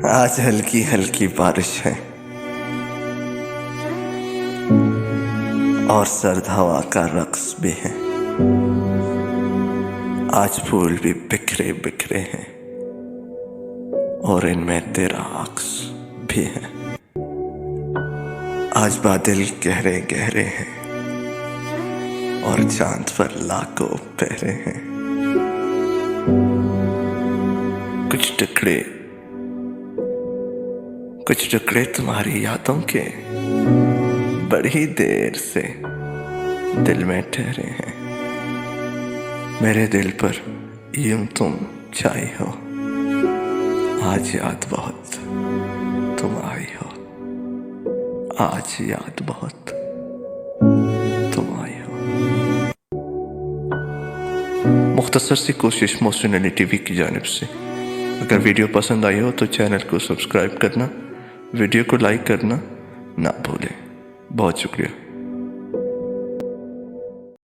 आज हल्की हल्की बारिश है और सर्द हवा का रक्स भी है। आज फूल भी बिखरे बिखरे हैं और इनमें तेरा अक्स भी है। आज बादल गहरे गहरे हैं और चांद पर लाखों पहरे हैं। कुछ टुकड़े तुम्हारी यादों के बड़ी देर से दिल में ठहरे हैं। मेरे दिल पर यूं तुम छाई हो, आज याद बहुत तुम आई हो। आज याद बहुत तुम आई हो। मुख्तसर सी कोशिश मोहसिन अली टीवी की जानिब से। अगर वीडियो पसंद आई हो तो चैनल को सब्सक्राइब करना, वीडियो को लाइक करना ना भूलें। बहुत शुक्रिया।